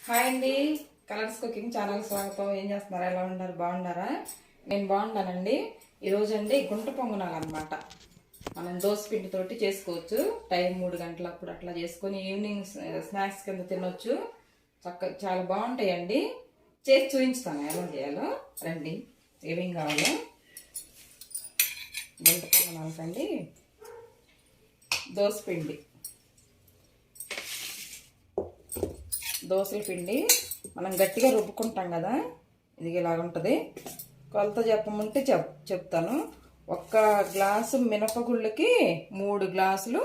Hi అండి, colours cooking channel స్వాగతం. ఏం చేస్తున్నారు? ఎలా ఉన్నారు? బాగున్నారా? నేను బాగున్నానండి. ఈరోజు అండి గుంట పొంగనాలు అనమాట. మనం దోశ పిండితోటి చేసుకోవచ్చు. టైం 3 గంటలప్పుడు అట్లా చేసుకొని ఈవినింగ్ స్నాక్స్ కింద తినొచ్చు. చాలా బాగుంటాయండి. చేసి చూపించుతాను ఎలా చేయాలో. రండి, ఏమేం కావాలో. గుంట పొంగనాలకండి దోశ పిండి, దోశల పిండి మనం గట్టిగా రుబ్బుకుంటాం కదా, ఇది ఇలాగుంటుంది. కొలత చెప్పమంటే చెప్తాను. 1 గ్లాసు మినపగుళ్ళకి 3 గ్లాసులు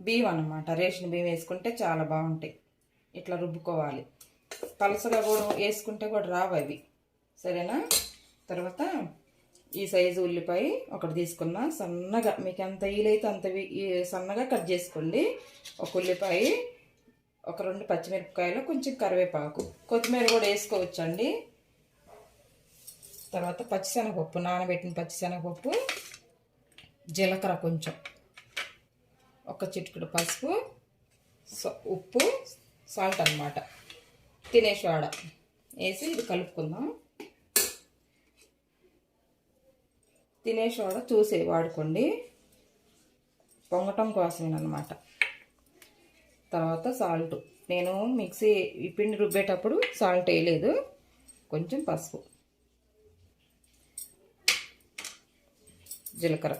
బియ్యం అన్నమాట. రేషన్ బియ్యం వేసుకుంటే చాలా బాగుంటాయి. ఇట్లా రుబ్బుకోవాలి. పలసగా కూడా వేసుకుంటే కూడా రావు అవి, సరేనా? తర్వాత ఈ సైజు ఉల్లిపాయ ఒకటి తీసుకున్నా, సన్నగా మీకు ఎంత వీలైతే అంత సన్నగా కట్ చేసుకోండి. ఒక ఉల్లిపాయ, ఒక 2 పచ్చిమిరపకాయలు, కొంచెం కరివేపాకు, కొత్తిమీర కూడా వేసుకోవచ్చండి. తర్వాత పచ్చిశనగపప్పు, నానబెట్టిన పచ్చిశనగపప్పు, జీలకర్ర కొంచెం, ఒక చిటికెడు పసుపు, ఉప్పు, సాల్ట్ అన్నమాట, తినే సోడా వేసి ఇది కలుపుకుందాం. తినే సోడా చూసి వాడుకోండి, పొంగటం కోసమేనమాట. తర్వాత సాల్ట్, నేను మిక్సీ ఈ పిండి రుబ్బేటప్పుడు సాల్ట్ వేయలేదు. కొంచెం పసుపు, జీలకర్ర,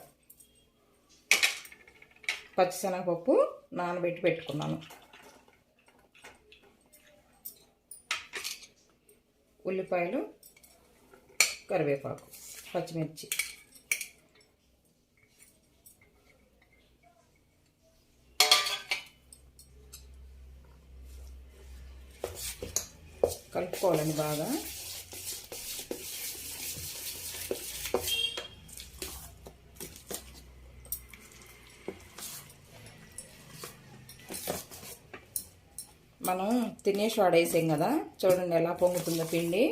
పచ్చిశనగపప్పు నానబెట్టి పెట్టుకున్నాను, ఉల్లిపాయలు, కరివేపాకు, పచ్చిమిర్చి, కలుపుకోవాలండి బాగా. మనం తినే సోడా వేసాం కదా, చూడండి ఎలా పొంగుతుందో పిండి.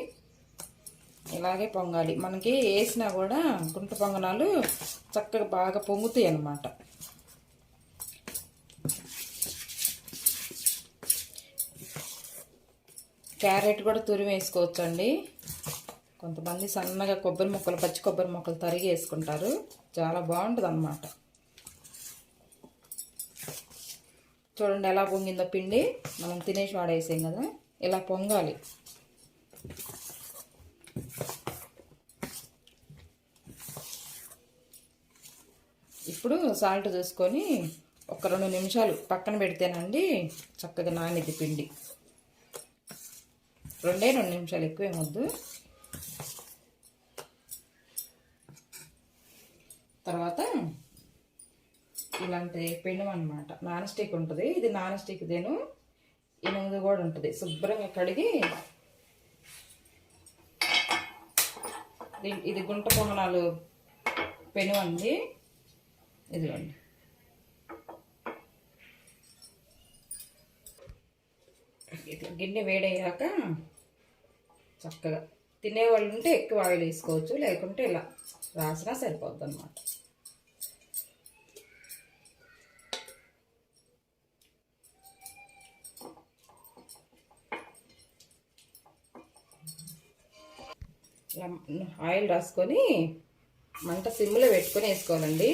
ఇలాగే పొంగాలి. మనకి వేసినా కూడా గుంట పొంగనాలు చక్కగా బాగా పొంగుతాయి అన్నమాట. క్యారెట్ కూడా తురిమి వేసుకోవచ్చండి. కొంతమంది సన్నగా కొబ్బరి ముక్కలు, పచ్చి కొబ్బరి ముక్కలు తరిగి వేసుకుంటారు. చాలా బాగుంటుంది అన్నమాట. చూడండి ఎలా పొంగిందో పిండి. మనం తినేసి వాడేసాం కదా, ఇలా పొంగాలి. ఇప్పుడు సాల్ట్ చూసుకొని ఒక 2 నిమిషాలు పక్కన పెడితేనండి చక్కగా నానిద్ది పిండి. 2 నిమిషాలు, ఎక్కువేమొద్దు. తర్వాత ఇలాంటి పెనం అన్నమాట, నాన్ స్టిక్ ఉంటుంది. ఇది నాన్ స్టిక్ దేను, ఇనుముది కూడా ఉంటుంది. శుభ్రంగా కడిగి, ఇది గుంట పొంగనాలు పెనం అండి. ఇదిగోండి, ఇట్లా గిన్నె వేడయ్యాక చక్కగా తినేవాళ్ళు ఉంటే ఎక్కువ ఆయిల్ వేసుకోవచ్చు, లేకుంటే ఇలా రాసినా సరిపోద్ది అన్నమాట. ఇలా ఆయిల్ రాసుకొని మంట సిమ్లో పెట్టుకొని వేసుకోవాలండి.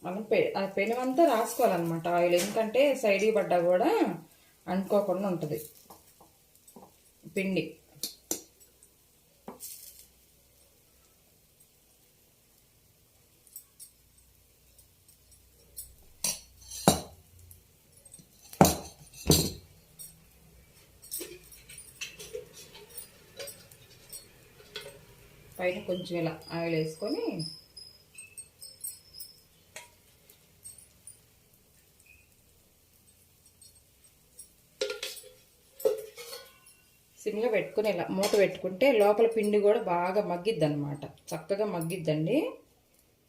మనం పెనం అంతా రాసుకోవాలన్నమాట ఆయిల్, ఎందుకంటే సైడ్కి పడ్డా కూడా అంటుకోకుండా ఉంటుంది పిండి. పైన కొంచెం ఇలా ఆయిల్ వేసుకొని సిమ్లో పెట్టుకుని ఇలా మూత పెట్టుకుంటే లోపల పిండి కూడా బాగా మగ్గిద్ది అనమాట, చక్కగా మగ్గిద్దండి.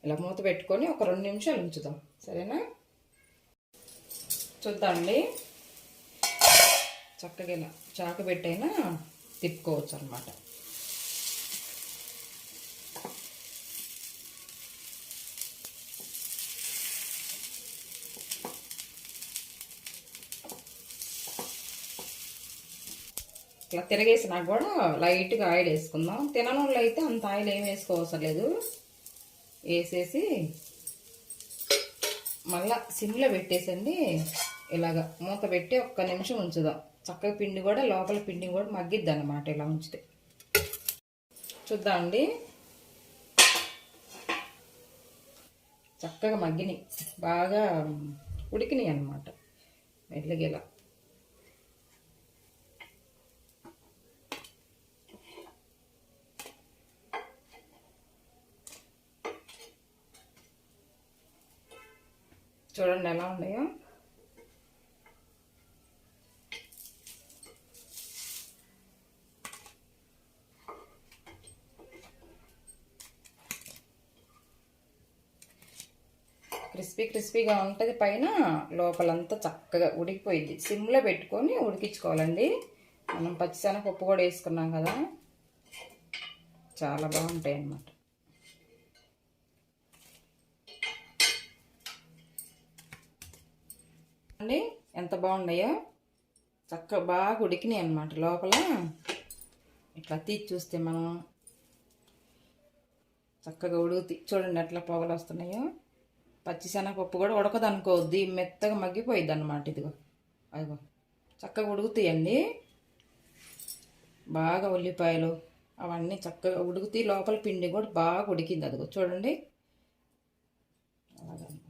ఇలా మూత పెట్టుకొని ఒక 2 నిమిషాలు ఉంచుదాం, సరేనా? చూద్దామండి. చక్కగా ఇలా చాక పెట్టైనా తిప్పుకోవచ్చు అనమాట. ఇట్లా తిరగేసినా కూడా లైట్గా ఆయిల్ వేసుకుందాం. తిననోళ్ళు అయితే అంత ఆయిల్ ఏం వేసుకోవసరం లేదు. వేసేసి మళ్ళా సిమ్లో పెట్టేసండి, ఇలాగ మూత పెట్టి 1 నిమిషం ఉంచుదాం. చక్కగా పిండి కూడా లోపల పిండి కూడా మగ్గిద్ది అన్నమాట ఇలా ఉంచితే. చూద్దామండి. చక్కగా మగ్గినాయి, బాగా ఉడికినాయి అన్నమాట మెల్లగా ఇలా. చూడండి ఎలా ఉన్నాయో. క్రిస్పీగా ఉంటుంది, పైన లోపలంతా చక్కగా ఉడికిపోయింది. సిమ్లో పెట్టుకొని ఉడికించుకోవాలండి. మనం పచ్చిశనగపప్పు కూడా వేసుకున్నాం కదా, చాలా బాగుంటాయి అన్నమాట. అండి ఎంత బాగున్నాయో, చక్కగా బాగా ఉడికినాయి అన్నమాట లోపల. ఇట్లా తీసి చూస్తే మనం చక్కగా ఉడుకుతాయి. చూడండి ఎట్లా పొగలు వస్తున్నాయో. పచ్చిశనగపప్పు కూడా ఉడకదు అనుకోవద్ది, మెత్తగా మగ్గిపోయిద్ది అన్నమాట. ఇదిగో అదిగో చక్కగా ఉడుకుతాయండి. బాగా ఉల్లిపాయలు అవన్నీ చక్కగా ఉడుకుతాయి, లోపల పిండి కూడా బాగా ఉడికింది. అదిగో చూడండి అలాగనమాట.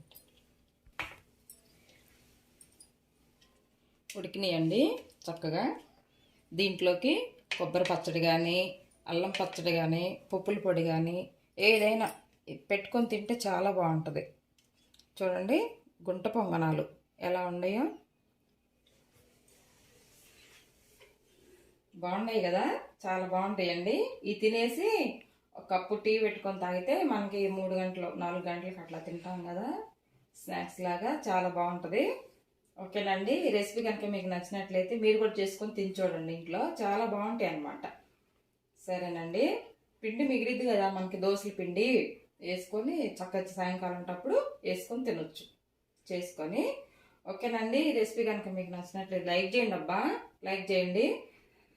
ఉడికినాయండి చక్కగా. దీంట్లోకి కొబ్బరి పచ్చడి కానీ, అల్లం పచ్చడి కానీ, పప్పుల పొడి కానీ ఏదైనా పెట్టుకొని తింటే చాలా బాగుంటుంది. చూడండి గుంట పొంగనాలు ఎలా ఉన్నాయో, బాగున్నాయి కదా, చాలా బాగుంటాయండి. ఇవి తినేసి ఒక కప్పు టీ పెట్టుకొని తాగితే మనకి 3 గంటలు 4 గంటలకు అట్లా తింటాం కదా, స్నాక్స్ లాగా చాలా బాగుంటుంది. ఓకేనండి. ఈ రెసిపీ కనుక మీకు నచ్చినట్లయితే మీరు కూడా చేసుకొని తిని చూడండి, ఇంట్లో చాలా బాగుంటాయి అన్నమాట. సరేనండి. పిండి మిగిలిద్ది కదా మనకి, దోశల పిండి వేసుకొని చక్కగా సాయంకాలం టప్పుడు వేసుకొని తినొచ్చు చేసుకొని. ఓకేనండి. ఈ రెసిపీ కనుక మీకు నచ్చినట్లయితే లైక్ చేయండి అబ్బా, లైక్ చేయండి.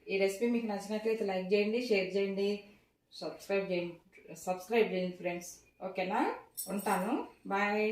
ఈ రెసిపీ మీకు నచ్చినట్లయితే లైక్ చేయండి, షేర్ చేయండి, సబ్స్క్రైబ్ చేయండి ఫ్రెండ్స్. ఓకేనా? ఉంటాను. బాయ్.